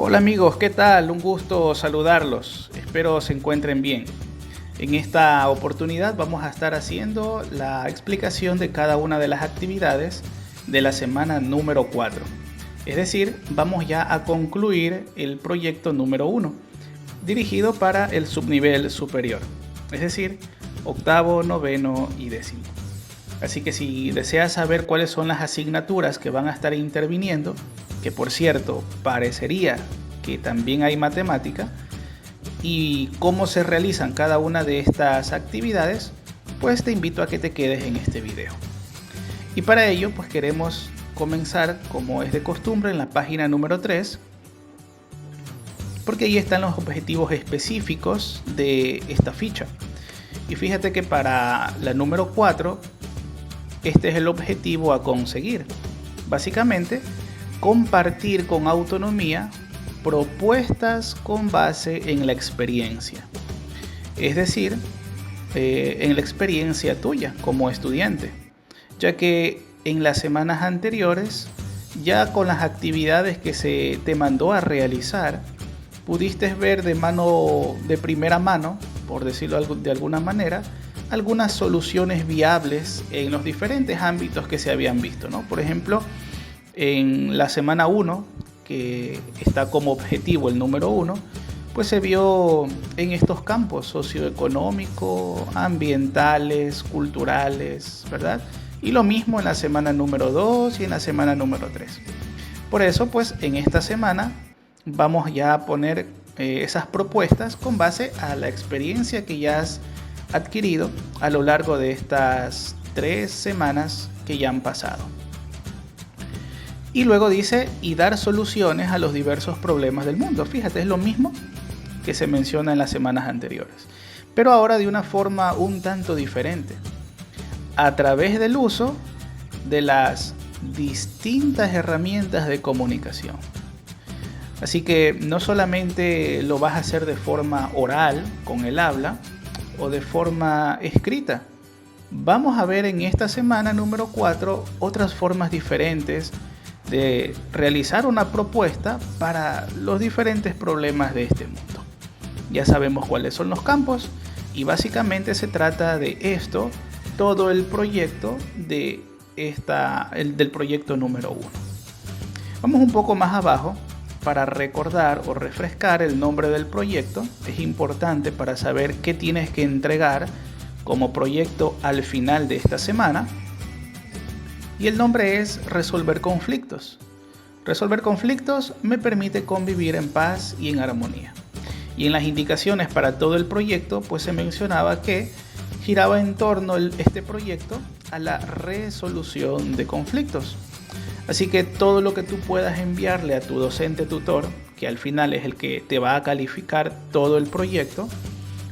Hola amigos, ¿qué tal? Un gusto saludarlos. Espero se encuentren bien. En esta oportunidad vamos a estar haciendo la explicación de cada una de las actividades de la semana número 4. Es decir, vamos ya a concluir el proyecto número 1, dirigido para el subnivel superior, es decir, octavo, noveno y décimo. Así que si deseas saber cuáles son las asignaturas que van a estar interviniendo, que por cierto parecería que también hay matemática, y cómo se realizan cada una de estas actividades, pues te invito a que te quedes en este video. Y para ello pues queremos comenzar, como es de costumbre, en la página número 3, porque ahí están los objetivos específicos de esta ficha. Y fíjate que para la número 4, este es el objetivo a conseguir. Básicamente, compartir con autonomía propuestas con base en la experiencia. Es decir, en la experiencia tuya como estudiante. Ya que en las semanas anteriores, ya con las actividades que se te mandó a realizar, pudiste ver de primera mano, por decirlo de alguna manera, algunas soluciones viables en los diferentes ámbitos que se habían visto, ¿no? Por ejemplo, en la semana 1, que está como objetivo el número 1, pues se vio en estos campos socioeconómico, ambientales, culturales, ¿verdad? Y lo mismo en la semana número 2 y en la semana número 3. Por eso, pues en esta semana vamos ya a poner esas propuestas con base a la experiencia que ya has adquirido a lo largo de estas 3 semanas que ya han pasado. Y luego dice, y dar soluciones a los diversos problemas del mundo. Fíjate, es lo mismo que se menciona en las semanas anteriores, pero ahora de una forma un tanto diferente, a través del uso de las distintas herramientas de comunicación. Así que no solamente lo vas a hacer de forma oral, con el habla, o de forma escrita. Vamos a ver en esta semana número 4 otras formas diferentes de realizar una propuesta para los diferentes problemas de este mundo. Ya sabemos cuáles son los campos y básicamente se trata de esto, todo el proyecto del proyecto número 1. Vamos un poco más abajo para recordar o refrescar el nombre del proyecto. Es importante para saber qué tienes que entregar como proyecto al final de esta semana. Y el nombre es resolver conflictos. Resolver conflictos me permite convivir en paz y en armonía. Y en las indicaciones para todo el proyecto, pues se mencionaba que giraba en torno este proyecto a la resolución de conflictos. Así que todo lo que tú puedas enviarle a tu docente tutor, que al final es el que te va a calificar todo el proyecto,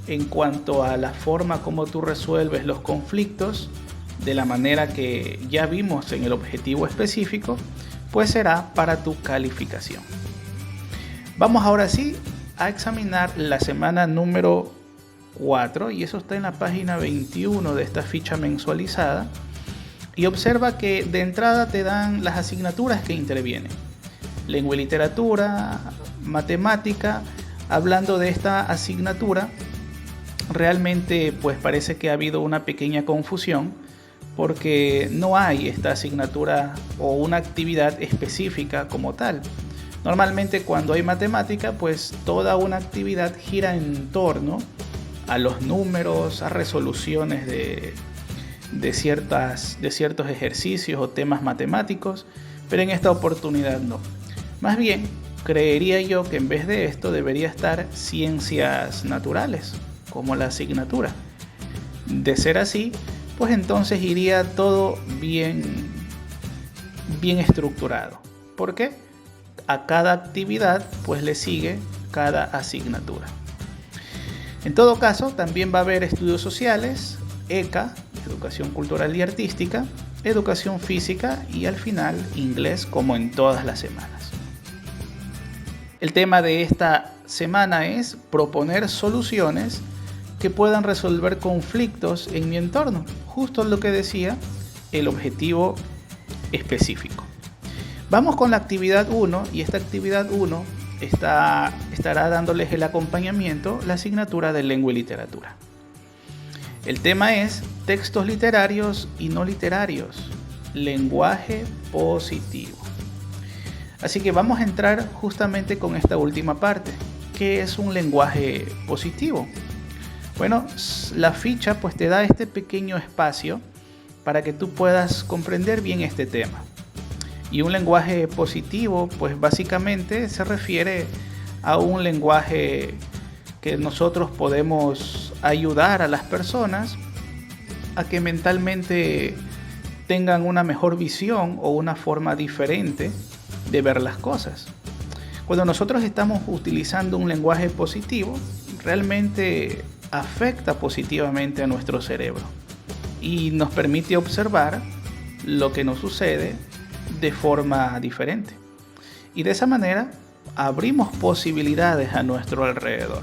en cuanto a la forma como tú resuelves los conflictos, de la manera que ya vimos en el objetivo específico, pues será para tu calificación. Vamos ahora sí a examinar la semana número 4 y eso está en la página 21 de esta ficha mensualizada. Y observa que de entrada te dan las asignaturas que intervienen. Lengua y literatura, matemática. Hablando de esta asignatura, realmente pues parece que ha habido una pequeña confusión porque no hay esta asignatura o una actividad específica como tal. Normalmente cuando hay matemática, pues toda una actividad gira en torno a los números, a resoluciones de ciertos ejercicios o temas matemáticos, pero en esta oportunidad no. Más bien, creería yo que en vez de esto debería estar ciencias naturales, como la asignatura. De ser así, pues entonces iría todo bien estructurado. ¿Por qué? A cada actividad pues le sigue cada asignatura. En todo caso, también va a haber estudios sociales, ECA, educación cultural y artística, educación física y al final inglés, como en todas las semanas. El tema de esta semana es proponer soluciones que puedan resolver conflictos en mi entorno, justo lo que decía el objetivo específico. Vamos con la actividad 1 y esta actividad 1 estará dándoles el acompañamiento la asignatura de lengua y literatura. El tema es textos literarios y no literarios, lenguaje positivo. Así que vamos a entrar justamente con esta última parte. ¿Qué es un lenguaje positivo? Bueno, la ficha pues te da este pequeño espacio para que tú puedas comprender bien este tema. Y un lenguaje positivo pues básicamente se refiere a un lenguaje que nosotros podemos ayudar a las personas a que mentalmente tengan una mejor visión o una forma diferente de ver las cosas. Cuando nosotros estamos utilizando un lenguaje positivo, realmente afecta positivamente a nuestro cerebro y nos permite observar lo que nos sucede de forma diferente. Y de esa manera abrimos posibilidades a nuestro alrededor.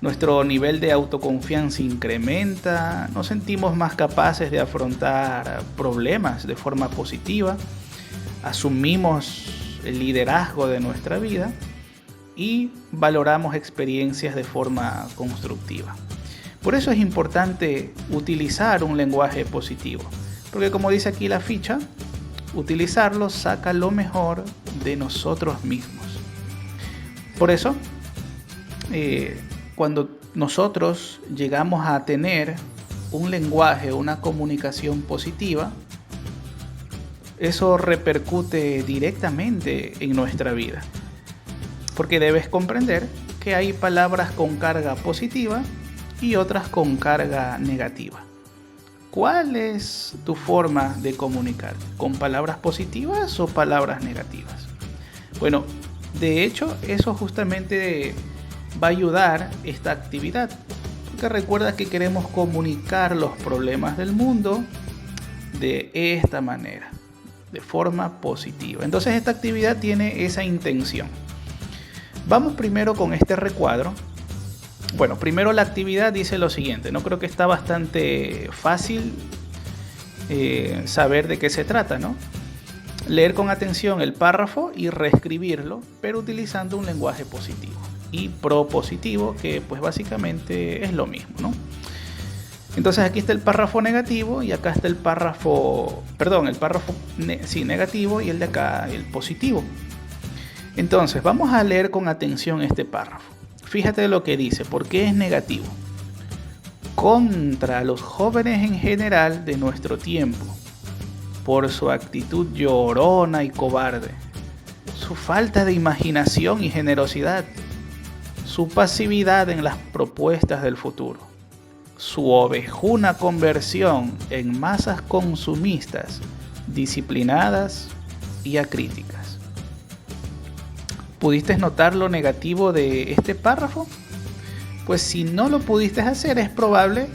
Nuestro nivel de autoconfianza incrementa, nos sentimos más capaces de afrontar problemas de forma positiva, asumimos el liderazgo de nuestra vida y valoramos experiencias de forma constructiva. Por eso es importante utilizar un lenguaje positivo, porque como dice aquí la ficha, utilizarlo saca lo mejor de nosotros mismos. Por eso, cuando nosotros llegamos a tener un lenguaje, una comunicación positiva, eso repercute directamente en nuestra vida. Porque debes comprender que hay palabras con carga positiva y otras con carga negativa. ¿Cuál es tu forma de comunicarte? ¿Con palabras positivas o palabras negativas? Bueno, de hecho, eso justamente va a ayudar esta actividad. Porque recuerda que queremos comunicar los problemas del mundo de esta manera, de forma positiva. Entonces esta actividad tiene esa intención. Vamos primero con este recuadro. Bueno, primero la actividad dice lo siguiente. No creo que está bastante fácil saber de qué se trata, ¿no? Leer con atención el párrafo y reescribirlo, pero utilizando un lenguaje positivo y propositivo, que pues básicamente es lo mismo, ¿no? Entonces aquí está el párrafo negativo y acá está el párrafo negativo y el de acá el positivo. Entonces vamos a leer con atención este párrafo. Fíjate lo que dice, ¿por qué es negativo? Contra los jóvenes en general de nuestro tiempo, por su actitud llorona y cobarde, su falta de imaginación y generosidad, su pasividad en las propuestas del futuro, su ovejuna conversión en masas consumistas, disciplinadas y acríticas. ¿Pudiste notar lo negativo de este párrafo? Pues si no lo pudiste hacer, es probable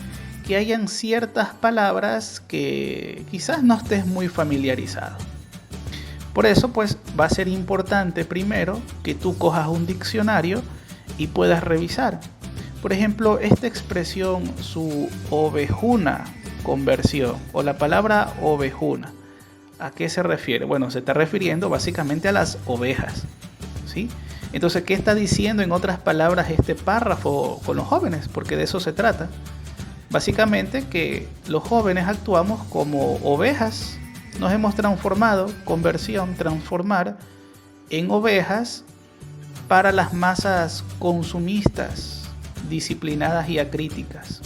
que hayan ciertas palabras que quizás no estés muy familiarizado. Por eso, pues va a ser importante primero que tú cojas un diccionario y puedas revisar. Por ejemplo, esta expresión, su ovejuna conversión, o la palabra ovejuna, ¿a qué se refiere? Bueno, se está refiriendo básicamente a las ovejas, ¿sí? Entonces, ¿qué está diciendo en otras palabras este párrafo con los jóvenes? Porque de eso se trata. Básicamente que los jóvenes actuamos como ovejas, nos hemos transformado, conversión, transformar en ovejas para las masas consumistas, disciplinadas y acríticas.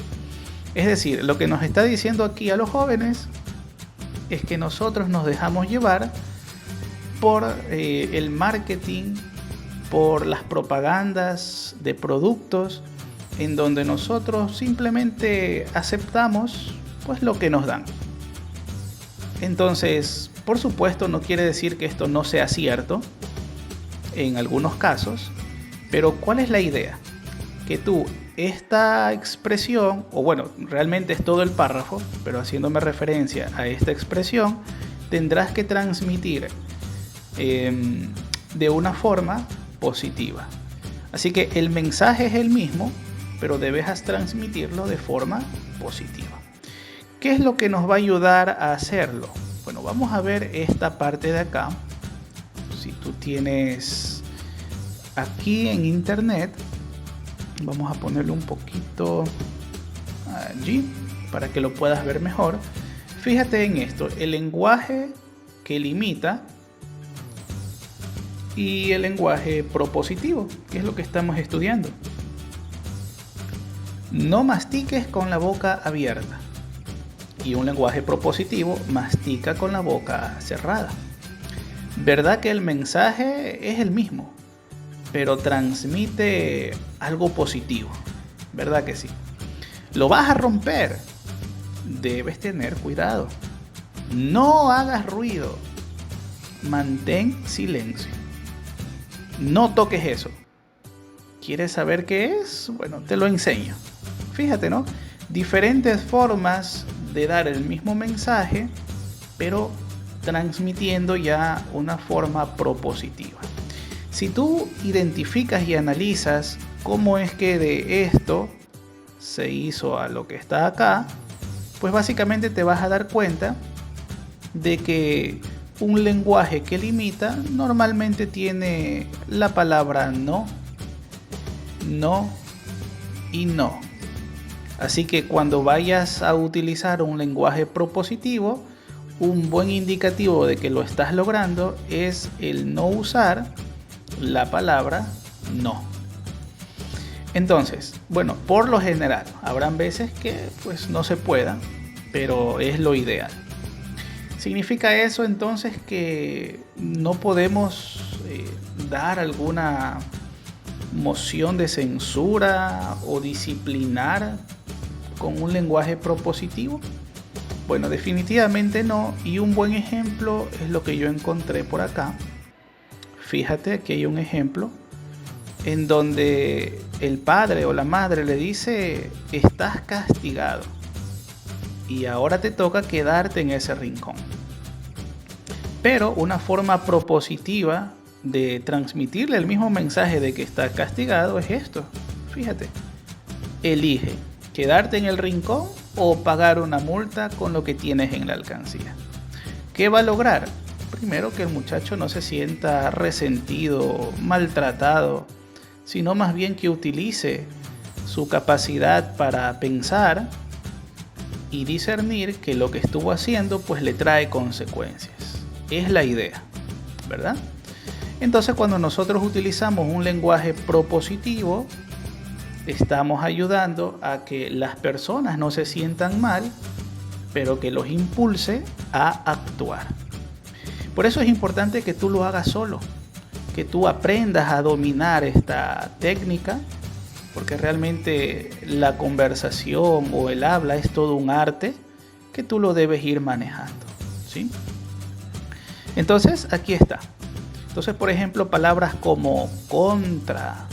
Es decir, lo que nos está diciendo aquí a los jóvenes es que nosotros nos dejamos llevar por el marketing, por las propagandas de productos, en donde nosotros simplemente aceptamos pues lo que nos dan. Entonces, por supuesto, no quiere decir que esto no sea cierto en algunos casos, pero ¿cuál es la idea? Que tú esta expresión, o bueno, realmente es todo el párrafo, pero haciéndome referencia a esta expresión, tendrás que transmitir de una forma positiva. Así que el mensaje es el mismo, pero debes transmitirlo de forma positiva. ¿Qué es lo que nos va a ayudar a hacerlo? Bueno, vamos a ver esta parte de acá. Si tú tienes aquí en internet, vamos a ponerlo un poquito allí para que lo puedas ver mejor. Fíjate en esto, el lenguaje que limita y el lenguaje propositivo, que es lo que estamos estudiando. No mastiques con la boca abierta. Y un lenguaje propositivo mastica con la boca cerrada. ¿Verdad que el mensaje es el mismo, pero transmite algo positivo? ¿Verdad que sí? Lo vas a romper. Debes tener cuidado. No hagas ruido. Mantén silencio. No toques eso. ¿Quieres saber qué es? Bueno, te lo enseño. Fíjate, ¿no? Diferentes formas de dar el mismo mensaje, pero transmitiendo ya una forma propositiva. Si tú identificas y analizas cómo es que de esto se hizo a lo que está acá, pues básicamente te vas a dar cuenta de que un lenguaje que limita normalmente tiene la palabra no, no y no. Así que cuando vayas a utilizar un lenguaje propositivo, un buen indicativo de que lo estás logrando es el no usar la palabra no. Entonces, bueno, por lo general, habrán veces que pues no se pueda, pero es lo ideal. ¿Significa eso entonces que no podemos dar alguna moción de censura o disciplinar con un lenguaje propositivo? Bueno, definitivamente no, y un buen ejemplo es lo que yo encontré por acá. Fíjate, aquí hay un ejemplo en donde el padre o la madre le dice: estás castigado y ahora te toca quedarte en ese rincón. Pero una forma propositiva de transmitirle el mismo mensaje de que está castigado es esto. Fíjate, elige quedarte en el rincón o pagar una multa con lo que tienes en la alcancía. ¿Qué va a lograr? Primero, que el muchacho no se sienta resentido, maltratado, sino más bien que utilice su capacidad para pensar y discernir que lo que estuvo haciendo pues le trae consecuencias. Es la idea, ¿verdad? Entonces, cuando nosotros utilizamos un lenguaje propositivo, estamos ayudando a que las personas no se sientan mal, pero que los impulse a actuar. Por eso es importante que tú lo hagas solo, que tú aprendas a dominar esta técnica, porque realmente la conversación o el habla es todo un arte que tú lo debes ir manejando, ¿sí? Entonces, aquí está. Entonces, por ejemplo, palabras como contra,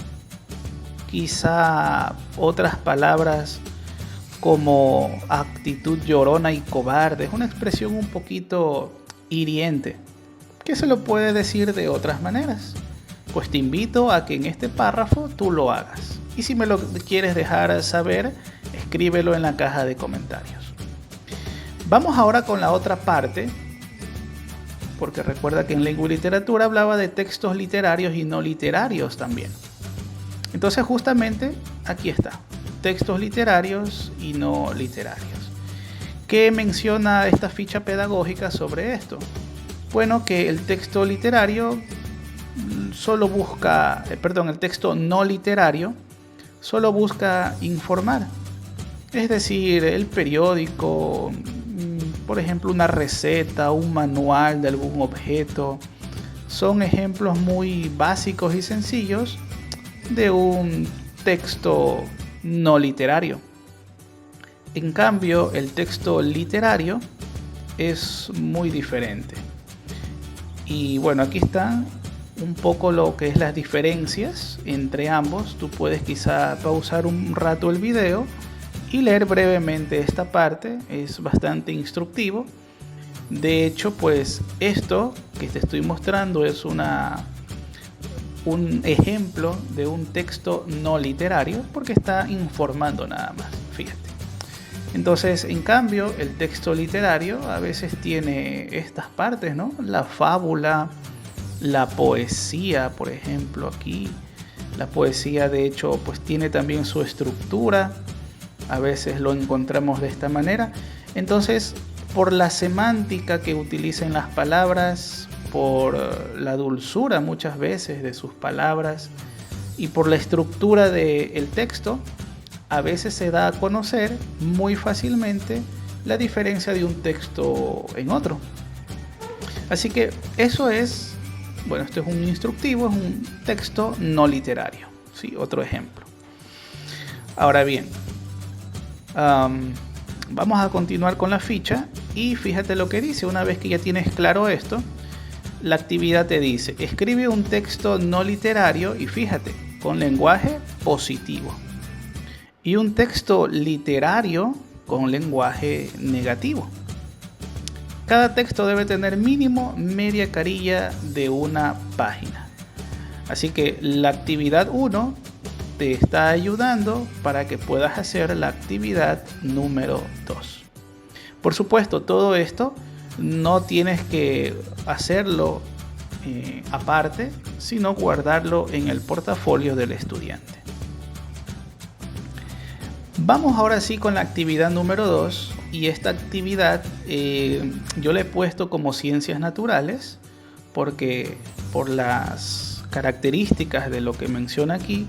quizá otras palabras como actitud llorona y cobarde, es una expresión un poquito hiriente, que se lo puede decir de otras maneras. Pues te invito a que en este párrafo tú lo hagas. Y si me lo quieres dejar saber, escríbelo en la caja de comentarios. Vamos ahora con la otra parte, porque recuerda que en lengua y literatura hablaba de textos literarios y no literarios también. Entonces justamente aquí está, textos literarios y no literarios. ¿Qué menciona esta ficha pedagógica sobre esto? Bueno, que el texto literario solo busca, el texto no literario solo busca informar. Es decir, el periódico, por ejemplo, una receta, un manual de algún objeto, son ejemplos muy básicos y sencillos de un texto no literario. En cambio, el texto literario es muy diferente. Y bueno, aquí están un poco lo que es las diferencias entre ambos. Tú puedes quizá pausar un rato el video y leer brevemente esta parte, es bastante instructivo. De hecho, pues esto que te estoy mostrando es un ejemplo de un texto no literario, porque está informando nada más, fíjate. Entonces, en cambio, el texto literario a veces tiene estas partes, ¿no? La fábula, la poesía, por ejemplo, aquí, La poesía, de hecho, pues tiene también su estructura. A veces lo encontramos de esta manera. Entonces, por la semántica que utilizan las palabras, por la dulzura muchas veces de sus palabras y por la estructura del texto, a veces se da a conocer muy fácilmente la diferencia de un texto en otro. Así que eso es, bueno, esto es un instructivo, es un texto no literario. Sí, otro ejemplo. Ahora bien, vamos a continuar con la ficha y fíjate lo que dice. Una vez que ya tienes claro esto, la actividad te dice, escribe un texto no literario y fíjate, con lenguaje positivo. Y un texto literario con lenguaje negativo. Cada texto debe tener mínimo media carilla de una página. Así que la actividad 1 te está ayudando para que puedas hacer la actividad número 2. Por supuesto, todo esto no tienes que hacerlo aparte, sino guardarlo en el portafolio del estudiante. Vamos ahora sí con la actividad número 2 y esta actividad yo le he puesto como ciencias naturales porque por las características de lo que menciona aquí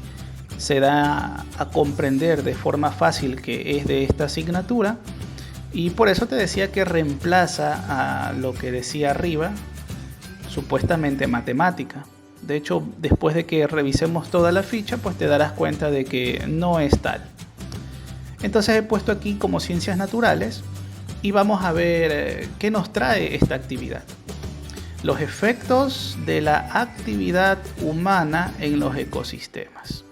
se da a comprender de forma fácil que es de esta asignatura y por eso te decía que reemplaza a lo que decía arriba, supuestamente matemática. De hecho, después de que revisemos toda la ficha, pues te darás cuenta de que no es tal. Entonces he puesto aquí como ciencias naturales y vamos a ver qué nos trae esta actividad. Los efectos de la actividad humana en los ecosistemas.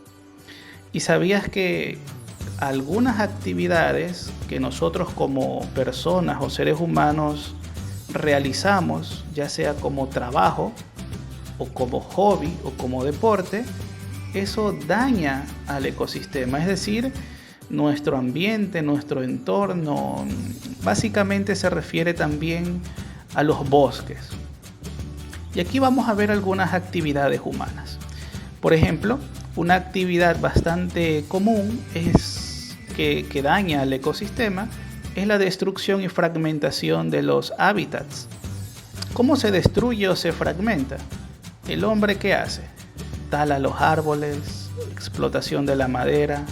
¿Y sabías que algunas actividades que nosotros como personas o seres humanos realizamos, ya sea como trabajo o como hobby o como deporte, eso daña al ecosistema? Es decir, nuestro ambiente, nuestro entorno, básicamente se refiere también a los bosques. Y aquí vamos a ver algunas actividades humanas. Por ejemplo, una actividad bastante común es que daña al ecosistema es la destrucción y fragmentación de los hábitats. ¿Cómo se destruye o se fragmenta? ¿El hombre qué hace? Tala los árboles, explotación de la madera,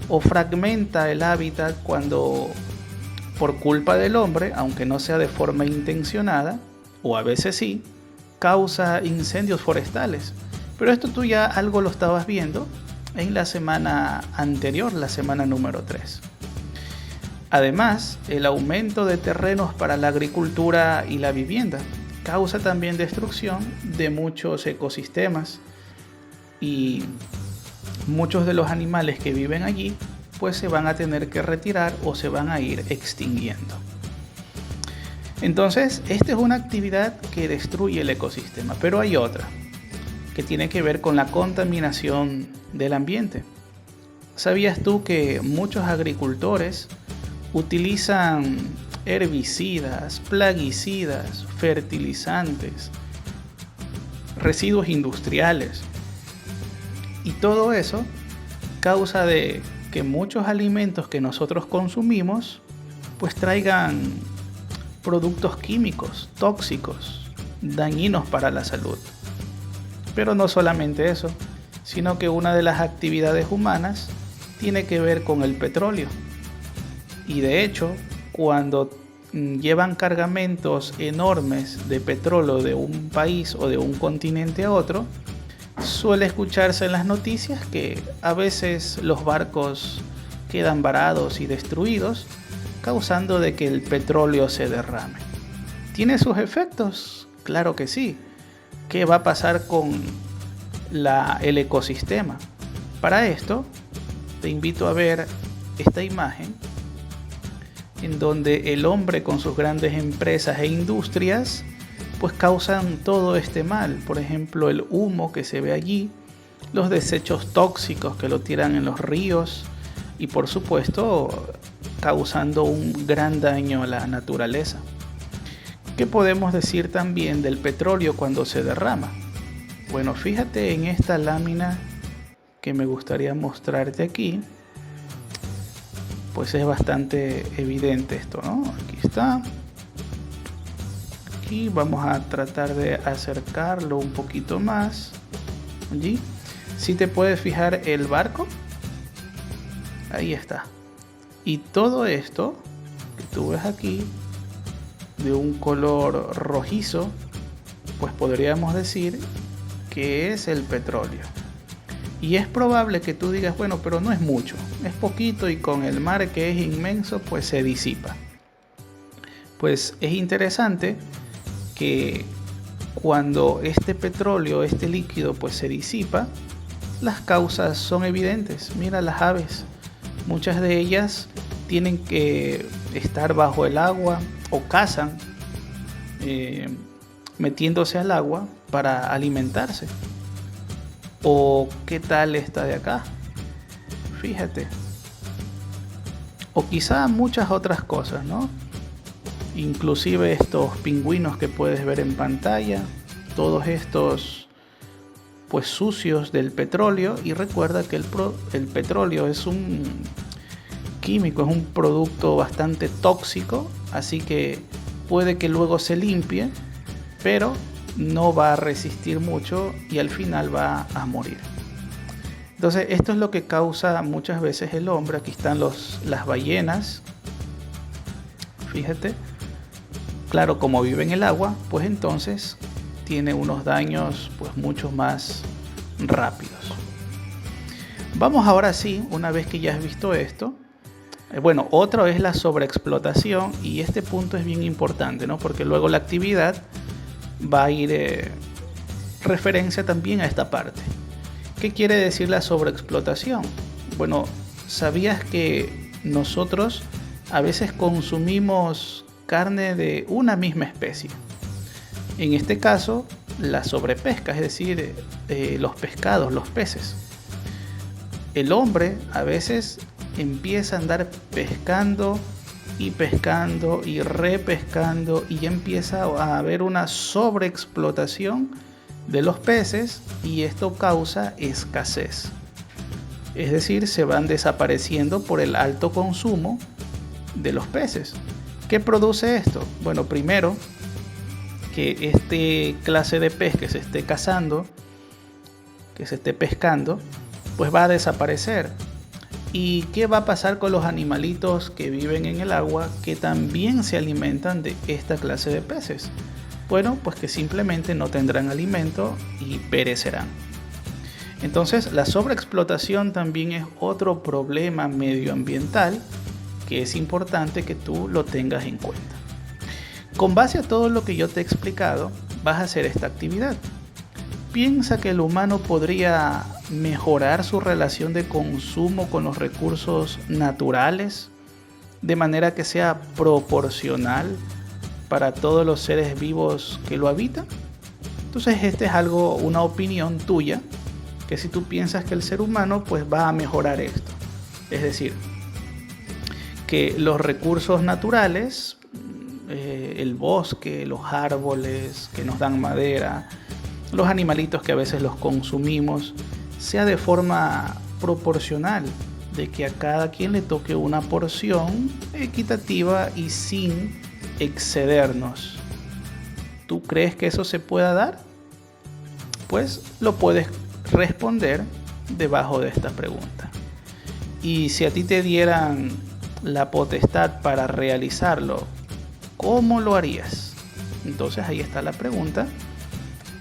o fragmenta el hábitat cuando por culpa del hombre, aunque no sea de forma intencionada, o a veces sí, causa incendios forestales. Pero esto tú ya algo lo estabas viendo en la semana anterior, la semana número 3. Además, el aumento de terrenos para la agricultura y la vivienda causa también destrucción de muchos ecosistemas y muchos de los animales que viven allí pues se van a tener que retirar o se van a ir extinguiendo. Entonces, esta es una actividad que destruye el ecosistema, pero hay otra que tiene que ver con la contaminación del ambiente. ¿Sabías tú que muchos agricultores utilizan herbicidas, plaguicidas, fertilizantes, residuos industriales? Y todo eso causa de que muchos alimentos que nosotros consumimos pues traigan productos químicos, tóxicos, dañinos para la salud. Pero no solamente eso, sino que una de las actividades humanas tiene que ver con el petróleo. Y de hecho, cuando llevan cargamentos enormes de petróleo de un país o de un continente a otro, suele escucharse en las noticias que a veces los barcos quedan varados y destruidos, causando de que el petróleo se derrame. ¿Tiene sus efectos? Claro que sí. ¿Qué va a pasar con el ecosistema? Para esto, te invito a ver esta imagen en donde el hombre con sus grandes empresas e industrias pues causan todo este mal. Por ejemplo, el humo que se ve allí, los desechos tóxicos que lo tiran en los ríos y por supuesto causando un gran daño a la naturaleza. ¿Qué podemos decir también del petróleo cuando se derrama? Bueno, fíjate en esta lámina que me gustaría mostrarte aquí, pues es bastante evidente esto, ¿no? Aquí está. Aquí vamos a tratar de acercarlo un poquito más. Allí. Si te puedes fijar el barco, ahí está. Y todo esto que tú ves aquí, de un color rojizo, pues podríamos decir que es el petróleo. Y es probable que tú digas, bueno, pero no es mucho, es poquito y con el mar que es inmenso, pues se disipa. Pues es interesante que cuando este petróleo, este líquido, pues se disipa, las causas son evidentes. Mira las aves, muchas de ellas tienen que estar bajo el agua o cazan metiéndose al agua para alimentarse. O qué tal esta de acá, fíjate. O quizá muchas otras cosas, ¿no? Inclusive estos pingüinos que puedes ver en pantalla, todos estos pues sucios del petróleo. Y recuerda que el petróleo es un químico, es un producto bastante tóxico, así que puede que luego se limpie, pero no va a resistir mucho y al final va a morir. Entonces esto es lo que causa muchas veces el hombre. Aquí están las ballenas, fíjate. Claro, como vive en el agua, pues entonces tiene unos daños pues mucho más rápidos. Vamos ahora sí, una vez que ya has visto esto, bueno, otro es la sobreexplotación, y este punto es bien importante, ¿no? Porque luego la actividad va a ir referencia también a esta parte. ¿Qué quiere decir la sobreexplotación? Bueno, ¿sabías que nosotros a veces consumimos carne de una misma especie? En este caso, la sobrepesca, es decir, los pescados, los peces. El hombre a veces empieza a andar pescando y pescando y repescando, y ya empieza a haber una sobreexplotación de los peces, y esto causa escasez. Es decir, se van desapareciendo por el alto consumo de los peces. ¿Qué produce esto? Bueno, primero, que este clase de pez que se esté cazando, que se esté pescando, pues va a desaparecer. ¿Y qué va a pasar con los animalitos que viven en el agua, que también se alimentan de esta clase de peces? Bueno, pues que simplemente no tendrán alimento y perecerán. Entonces, la sobreexplotación también es otro problema medioambiental que es importante que tú lo tengas en cuenta. Con base a todo lo que yo te he explicado, vas a hacer esta actividad. Piensa que el humano podría mejorar su relación de consumo con los recursos naturales de manera que sea proporcional para todos los seres vivos que lo habitan. Entonces este es algo, una opinión tuya, que si tú piensas que el ser humano pues va a mejorar esto, es decir, que los recursos naturales, el bosque, los árboles que nos dan madera, los animalitos que a veces los consumimos, sea de forma proporcional, de que a cada quien le toque una porción equitativa y sin excedernos. ¿Tú crees que eso se pueda dar? Pues lo puedes responder debajo de esta pregunta. Y si a ti te dieran la potestad para realizarlo, ¿cómo lo harías? Entonces ahí está la pregunta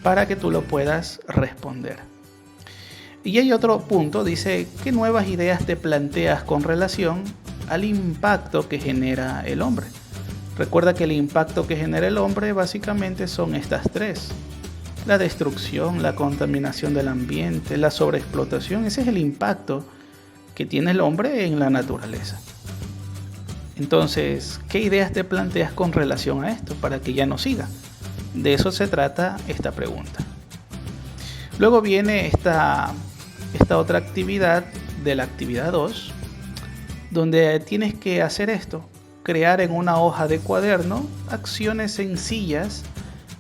para que tú lo puedas responder. Y hay otro punto, dice, ¿qué nuevas ideas te planteas con relación al impacto que genera el hombre? Recuerda que el impacto que genera el hombre básicamente son estas tres: la destrucción, la contaminación del ambiente, la sobreexplotación. Ese es el impacto que tiene el hombre en la naturaleza. Entonces, ¿qué ideas te planteas con relación a esto para que ya no siga? De eso se trata esta pregunta. Luego viene esta otra actividad de la actividad 2, donde tienes que hacer esto: crear en una hoja de cuaderno acciones sencillas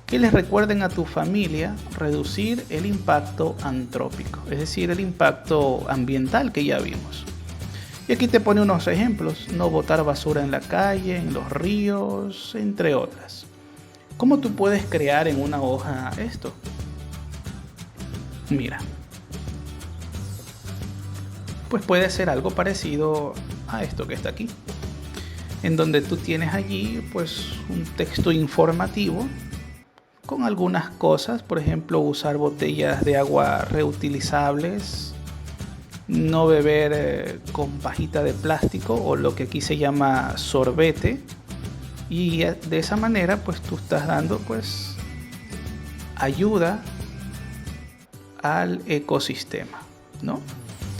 que les recuerden a tu familia reducir el impacto antrópico, es decir, el impacto ambiental que ya vimos. Y aquí te pone unos ejemplos: no botar basura en la calle, en los ríos, entre otras. ¿Cómo tú puedes crear en una hoja esto? Mira, pues puede ser algo parecido a esto que está aquí, en donde tú tienes allí pues un texto informativo con algunas cosas, por ejemplo, usar botellas de agua reutilizables, no beber con pajita de plástico o lo que aquí se llama sorbete, y de esa manera pues tú estás dando pues ayuda al ecosistema, ¿no?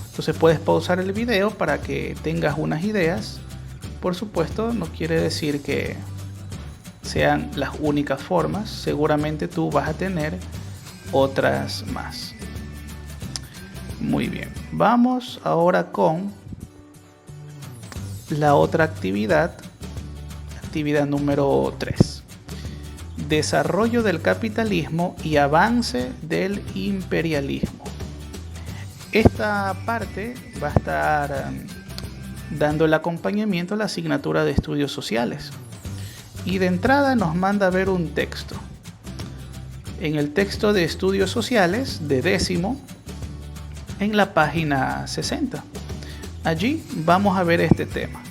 Entonces puedes pausar el video para que tengas unas ideas. Por supuesto, no quiere decir que sean las únicas formas, seguramente tú vas a tener otras más. Muy bien, vamos ahora con la otra actividad número 3. Desarrollo del capitalismo y avance del imperialismo. Esta parte va a estar dando el acompañamiento a la asignatura de estudios sociales. Y de entrada nos manda a ver un texto. En el texto de estudios sociales de 10º, en la página 60. Allí vamos a ver este tema: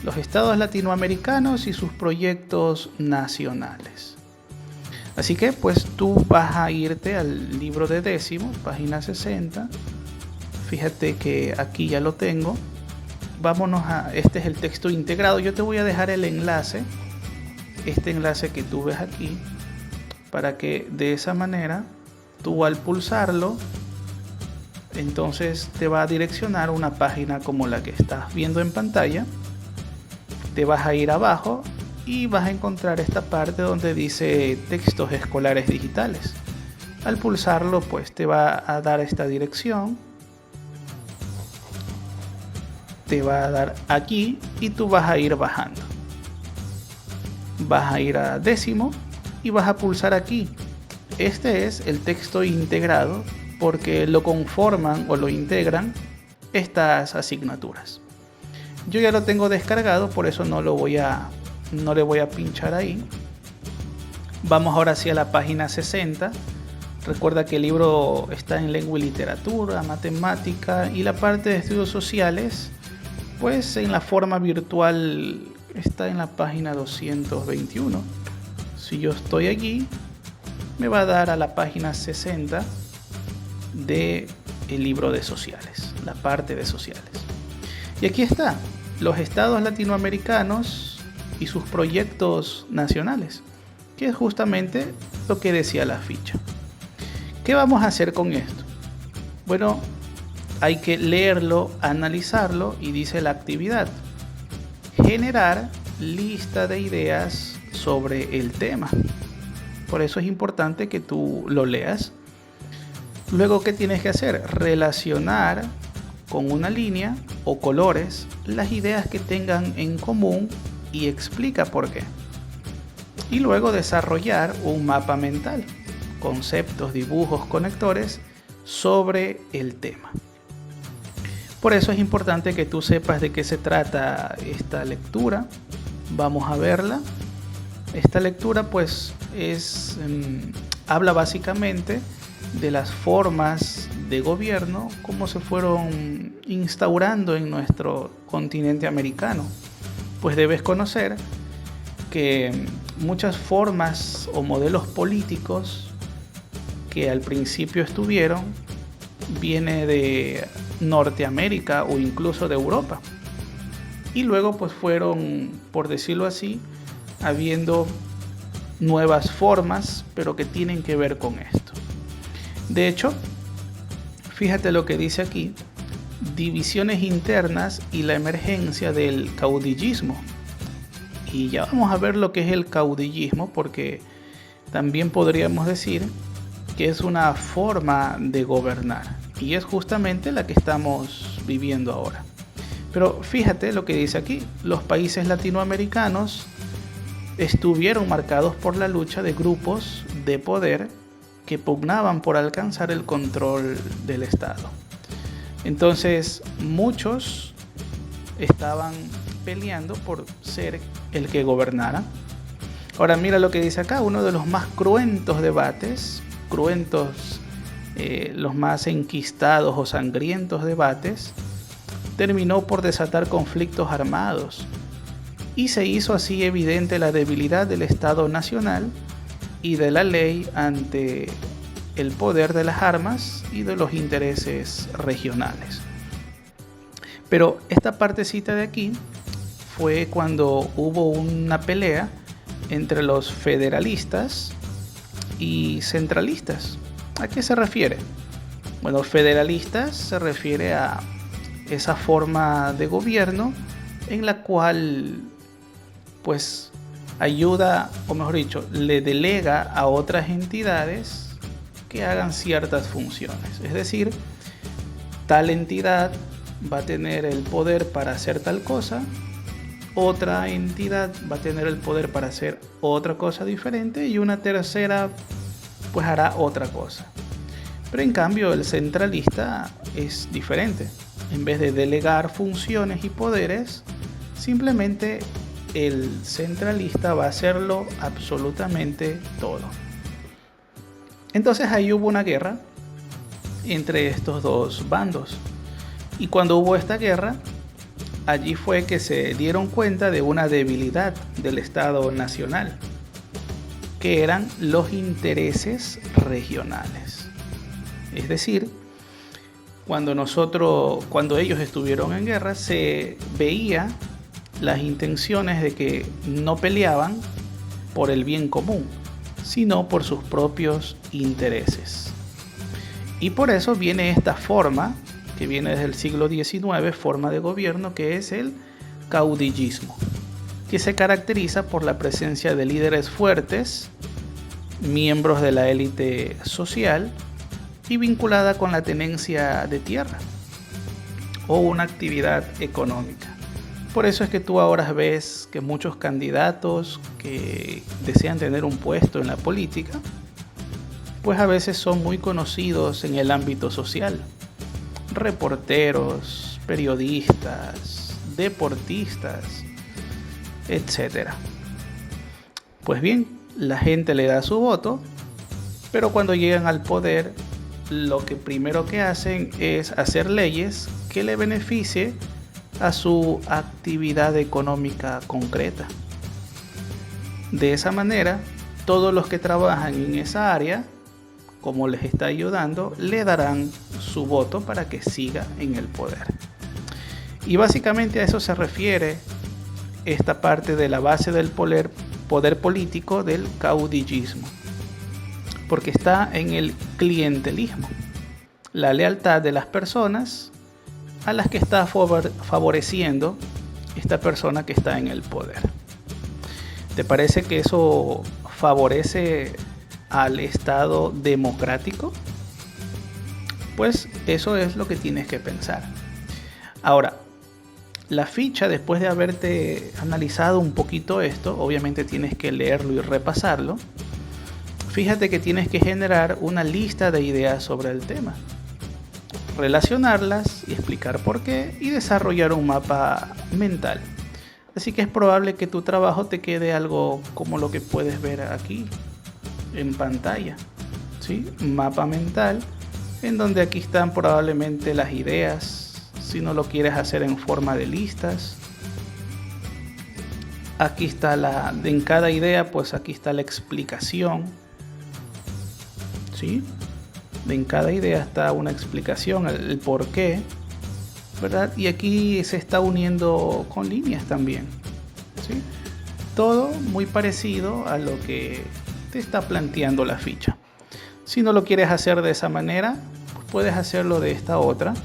los estados latinoamericanos y sus proyectos nacionales. Así que pues tú vas a irte al libro de 10º, página 60. Fíjate que aquí ya lo tengo. Vámonos este es el texto integrado. Yo te voy a dejar el enlace, este enlace que tú ves aquí, para que de esa manera tú al pulsarlo, entonces te va a direccionar a una página como la que estás viendo en pantalla. Te vas a ir abajo y vas a encontrar esta parte donde dice textos escolares digitales. Al pulsarlo pues te va a dar esta dirección, te va a dar aquí y tú vas a ir bajando. Vas a ir a 10º y vas a pulsar aquí. Este es el texto integrado porque lo conforman o lo integran estas asignaturas. Yo ya lo tengo descargado, por eso no le voy a pinchar ahí. Vamos ahora hacia la página 60. Recuerda que el libro está en lengua y literatura, matemática, y la parte de estudios sociales pues en la forma virtual está en la página 221. Si yo estoy aquí, me va a dar a la página 60 del libro de sociales, la parte de sociales. Y aquí está, los estados latinoamericanos y sus proyectos nacionales, que es justamente lo que decía la ficha. ¿Qué vamos a hacer con esto? Bueno, hay que leerlo, analizarlo, y dice la actividad: generar lista de ideas sobre el tema. Por eso es importante que tú lo leas. Luego, ¿qué tienes que hacer? Relacionar con una línea o colores las ideas que tengan en común y explica por qué. Y luego desarrollar un mapa mental, conceptos, dibujos, conectores sobre el tema. Por eso es importante que tú sepas de qué se trata esta lectura. Vamos a verla. Esta lectura pues habla básicamente de las formas de gobierno como se fueron instaurando en nuestro continente americano. Pues debes conocer que muchas formas o modelos políticos que al principio estuvieron viene de Norteamérica o incluso de Europa, y luego pues fueron, por decirlo así, habiendo nuevas formas, pero que tienen que ver con esto. De hecho, fíjate lo que dice aquí: divisiones internas y la emergencia del caudillismo. Y ya vamos a ver lo que es el caudillismo, porque también podríamos decir que es una forma de gobernar, y es justamente la que estamos viviendo ahora. Pero fíjate lo que dice aquí: los países latinoamericanos estuvieron marcados por la lucha de grupos de poder que pugnaban por alcanzar el control del Estado. Entonces, muchos estaban peleando por ser el que gobernara. Ahora mira lo que dice acá, uno de los más cruentos debates, los más enquistados o sangrientos debates, terminó por desatar conflictos armados y se hizo así evidente la debilidad del Estado nacional y de la ley ante el poder de las armas y de los intereses regionales. Pero esta partecita de aquí fue cuando hubo una pelea entre los federalistas y centralistas. ¿A qué se refiere? Bueno, federalistas se refiere a esa forma de gobierno en la cual pues ayuda, o mejor dicho, le delega a otras entidades que hagan ciertas funciones. Es decir, tal entidad va a tener el poder para hacer tal cosa, otra entidad va a tener el poder para hacer otra cosa diferente y una tercera pues hará otra cosa. Pero en cambio el centralista es diferente. En vez de delegar funciones y poderes, simplemente el centralista va a hacerlo absolutamente todo. Entonces ahí hubo una guerra entre estos dos bandos. Y cuando hubo esta guerra, allí fue que se dieron cuenta de una debilidad del Estado nacional, que eran los intereses regionales. Es decir, cuando ellos estuvieron en guerra, se veía las intenciones de que no peleaban por el bien común, sino por sus propios intereses. Y por eso viene esta forma, que viene desde el siglo XIX, forma de gobierno, que es el caudillismo, que se caracteriza por la presencia de líderes fuertes, miembros de la élite social y vinculada con la tenencia de tierra o una actividad económica. Por eso es que tú ahora ves que muchos candidatos que desean tener un puesto en la política, pues a veces son muy conocidos en el ámbito social. Reporteros, periodistas, deportistas, etc. Pues bien, la gente le da su voto, pero cuando llegan al poder, lo que primero que hacen es hacer leyes que le beneficie a su actividad económica concreta. De esa manera, todos los que trabajan en esa área, como les está ayudando, le darán su voto para que siga en el poder. Y básicamente a eso se refiere esta parte de la base del poder político del caudillismo, porque está en el clientelismo, la lealtad de las personas a las que está favoreciendo esta persona que está en el poder. ¿Te parece que eso favorece al Estado democrático? Pues eso es lo que tienes que pensar. Ahora, la ficha, después de haberte analizado un poquito esto, obviamente tienes que leerlo y repasarlo. Fíjate que tienes que generar una lista de ideas sobre el tema, relacionarlas y explicar por qué y desarrollar un mapa mental. Así que es probable que tu trabajo te quede algo como lo que puedes ver aquí en pantalla, ¿sí? Mapa mental, en donde aquí están probablemente las ideas, si no lo quieres hacer en forma de listas. Aquí está en cada idea, pues aquí está la explicación, ¿sí? En cada idea está una explicación, el por qué, ¿verdad? Y aquí se está uniendo con líneas también, ¿sí? Todo muy parecido a lo que te está planteando la ficha. Si no lo quieres hacer de esa manera, pues puedes hacerlo de esta otra,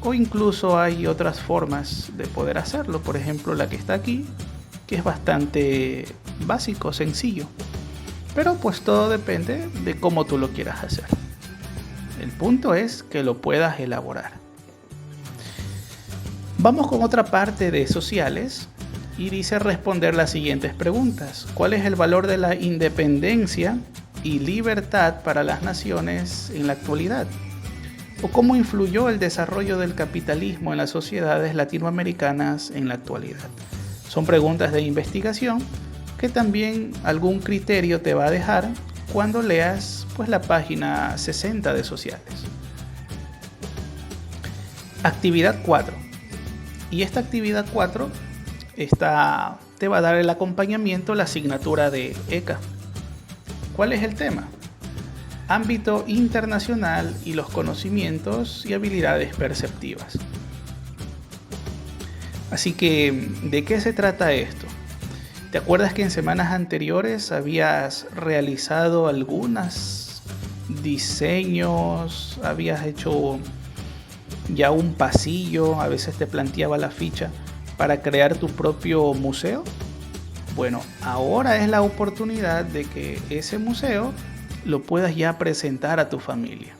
o incluso hay otras formas de poder hacerlo. Por ejemplo, la que está aquí, que es bastante básico, sencillo, pero pues todo depende de cómo tú lo quieras hacer. El punto es que lo puedas elaborar. Vamos con otra parte de sociales y dice responder las siguientes preguntas. ¿Cuál es el valor de la independencia y libertad para las naciones en la actualidad? ¿O cómo influyó el desarrollo del capitalismo en las sociedades latinoamericanas en la actualidad? Son preguntas de investigación que también algún criterio te va a dejar cuando leas pues, la página 60 de Sociales. Actividad 4. Y esta actividad 4 te va a dar el acompañamiento, la asignatura de ECA. ¿Cuál es el tema? Ámbito internacional y los conocimientos y habilidades perceptivas. Así que, ¿de qué se trata esto? ¿Te acuerdas que en semanas anteriores habías realizado algunos diseños, habías hecho ya un pasillo, a veces te planteaba la ficha para crear tu propio museo? Bueno, ahora es la oportunidad de que ese museo lo puedas ya presentar a tu familia.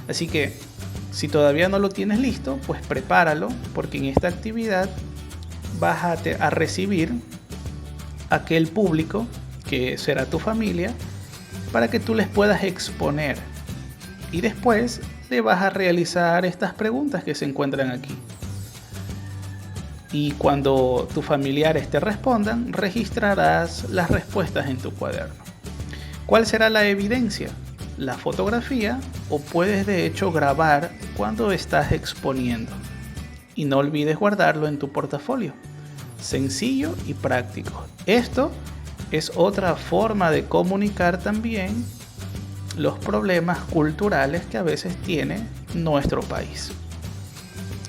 Así que, si todavía no lo tienes listo, pues prepáralo, porque en esta actividad vas a recibir aquel público que será tu familia para que tú les puedas exponer y después le vas a realizar estas preguntas que se encuentran aquí, y cuando tus familiares te respondan registrarás las respuestas en tu cuaderno. ¿Cuál será la evidencia? La fotografía, o puedes de hecho grabar cuando estás exponiendo, y no olvides guardarlo en tu portafolio. Sencillo y práctico. Esto es otra forma de comunicar también los problemas culturales que a veces tiene nuestro país.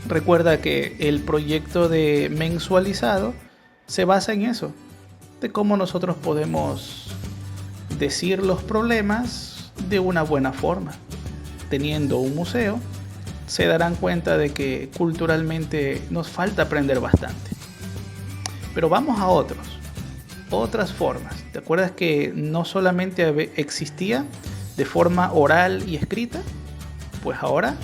Recuerda que el proyecto de mensualizado se basa en eso, de cómo nosotros podemos decir los problemas de una buena forma. Teniendo un museo, se darán cuenta de que culturalmente nos falta aprender bastante. Pero vamos a otras formas. ¿Te acuerdas que no solamente existía de forma oral y escrita? Pues ahora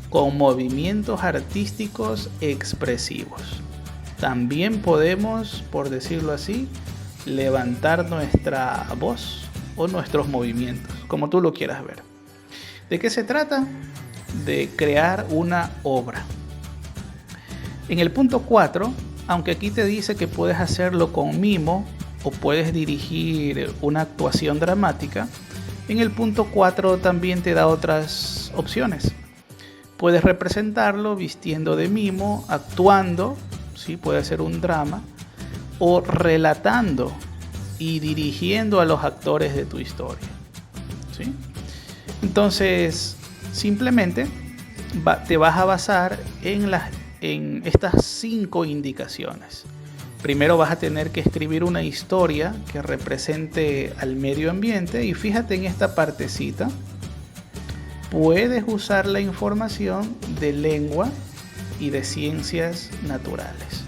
con movimientos artísticos expresivos. También podemos, por decirlo así, levantar nuestra voz o nuestros movimientos, como tú lo quieras ver. ¿De qué se trata? De crear una obra. En el punto 4, aunque aquí te dice que puedes hacerlo con mimo o puedes dirigir una actuación dramática, en el punto 4 también te da otras opciones. Puedes representarlo vistiendo de mimo, actuando, ¿sí? Puede ser un drama, o relatando y dirigiendo a los actores de tu historia, ¿sí? Entonces, simplemente te vas a basar en estas 5 indicaciones. Primero vas a tener que escribir una historia que represente al medio ambiente, y fíjate en esta partecita. Puedes usar la información de lengua y de ciencias naturales.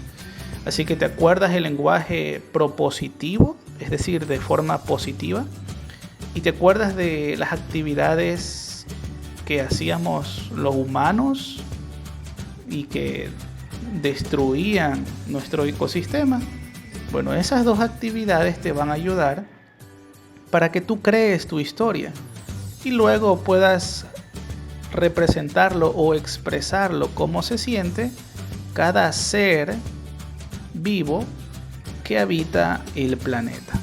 Así que te acuerdas el lenguaje propositivo, es decir, de forma positiva, y te acuerdas de las actividades que hacíamos los humanos y que destruían nuestro ecosistema. Bueno, esas 2 actividades te van a ayudar para que tú crees tu historia y luego puedas representarlo o expresarlo cómo se siente cada ser vivo que habita el planeta.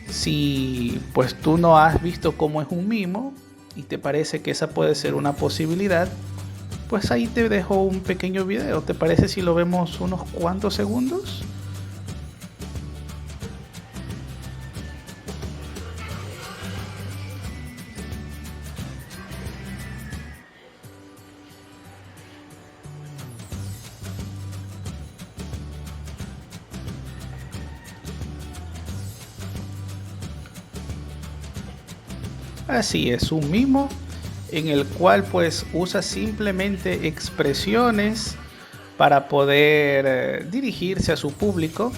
Si pues tú no has visto cómo es un mimo y te parece que esa puede ser una posibilidad, pues ahí te dejo un pequeño video. ¿Te parece si lo vemos unos cuantos segundos? Así es, un mimo en el cual pues usa simplemente expresiones para poder dirigirse a su público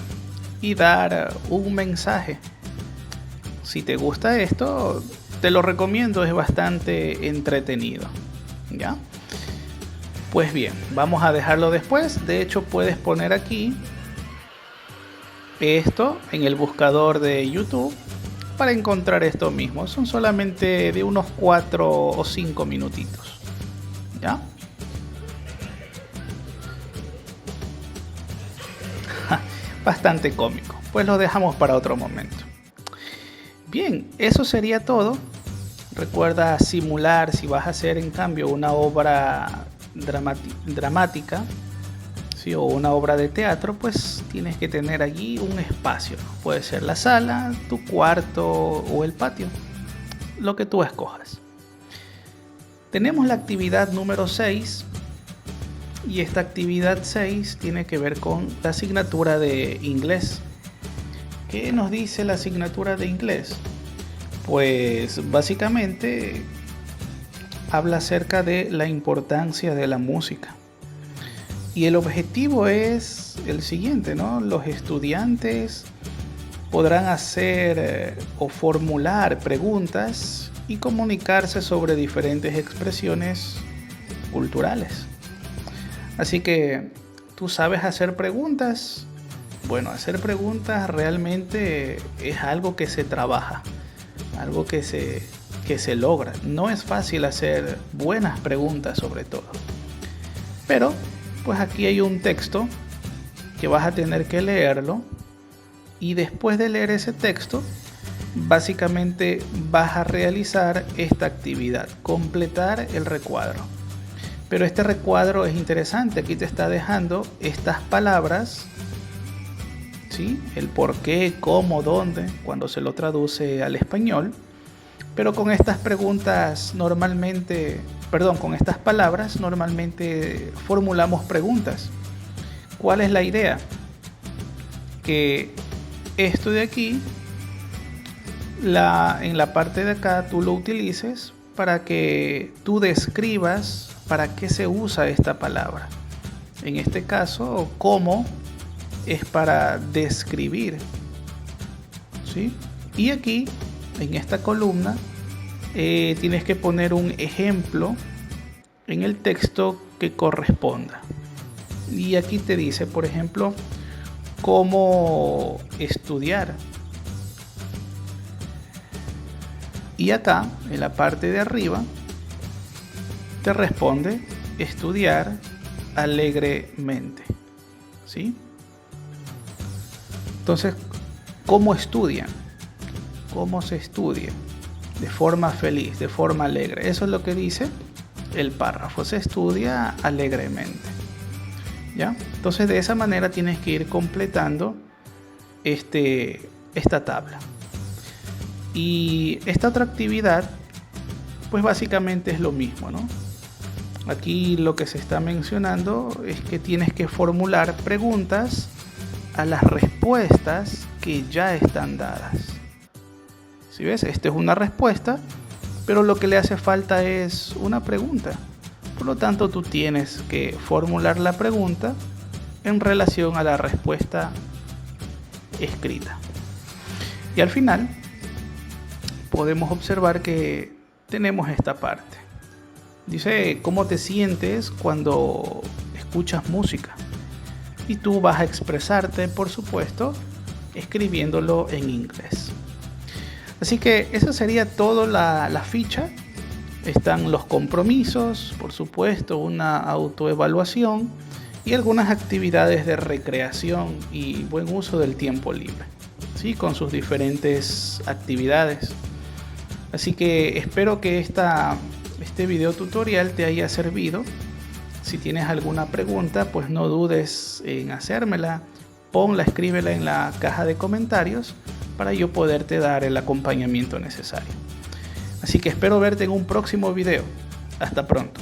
y dar un mensaje. Si te gusta esto, te lo recomiendo, es bastante entretenido, ¿ya? Pues bien, vamos a dejarlo después. De hecho, puedes poner aquí esto en el buscador de YouTube para encontrar esto mismo. Son solamente de unos 4 o 5 minutitos. ¿Ya? Bastante cómico. Pues lo dejamos para otro momento. Bien, eso sería todo. Recuerda simular si vas a hacer en cambio una obra dramática, ¿sí? O una obra de teatro, pues tienes que tener allí un espacio. Puede ser la sala, tu cuarto o el patio, lo que tú escojas. Tenemos la actividad número 6 y esta actividad 6 tiene que ver con la asignatura de inglés. ¿Qué nos dice la asignatura de inglés? Pues básicamente habla acerca de la importancia de la música. Y el objetivo es el siguiente, ¿no? Los estudiantes podrán hacer o formular preguntas y comunicarse sobre diferentes expresiones culturales. Así que, ¿tú sabes hacer preguntas? Bueno, hacer preguntas realmente es algo que se trabaja, algo que se logra. No es fácil hacer buenas preguntas sobre todo. Pero, pues aquí hay un texto que vas a tener que leerlo y después de leer ese texto, básicamente vas a realizar esta actividad, completar el recuadro. Pero este recuadro es interesante, aquí te está dejando estas palabras, ¿sí? El por qué, cómo, dónde, cuando se lo traduce al español. Pero con estas preguntas con estas palabras normalmente formulamos preguntas. ¿Cuál es la idea? Que esto de aquí, en la parte de acá, tú lo utilices para que tú describas para qué se usa esta palabra. En este caso, cómo es para describir, ¿sí? Y aquí, en esta columna, tienes que poner un ejemplo en el texto que corresponda. Y aquí te dice, por ejemplo, cómo estudiar. Y acá, en la parte de arriba, te responde estudiar alegremente, ¿sí? Entonces, ¿cómo estudian? ¿Cómo se estudia? De forma feliz, de forma alegre. Eso es lo que dice el párrafo. Se estudia alegremente. ¿Ya? Entonces, de esa manera tienes que ir completando esta tabla. Y esta otra actividad, pues básicamente es lo mismo, ¿no? Aquí lo que se está mencionando es que tienes que formular preguntas a las respuestas que ya están dadas. ¿Sí ves? Esta es una respuesta, pero lo que le hace falta es una pregunta. Por lo tanto, tú tienes que formular la pregunta en relación a la respuesta escrita. Y al final, podemos observar que tenemos esta parte. Dice, ¿cómo te sientes cuando escuchas música? Y tú vas a expresarte, por supuesto, escribiéndolo en inglés. Así que esa sería toda la ficha. Están los compromisos, por supuesto, una autoevaluación y algunas actividades de recreación y buen uso del tiempo libre, ¿sí? Con sus diferentes actividades. Así que espero que este video tutorial te haya servido. Si tienes alguna pregunta, pues no dudes en hacérmela. Ponla, escríbela en la caja de comentarios para yo poderte dar el acompañamiento necesario. Así que espero verte en un próximo video. Hasta pronto.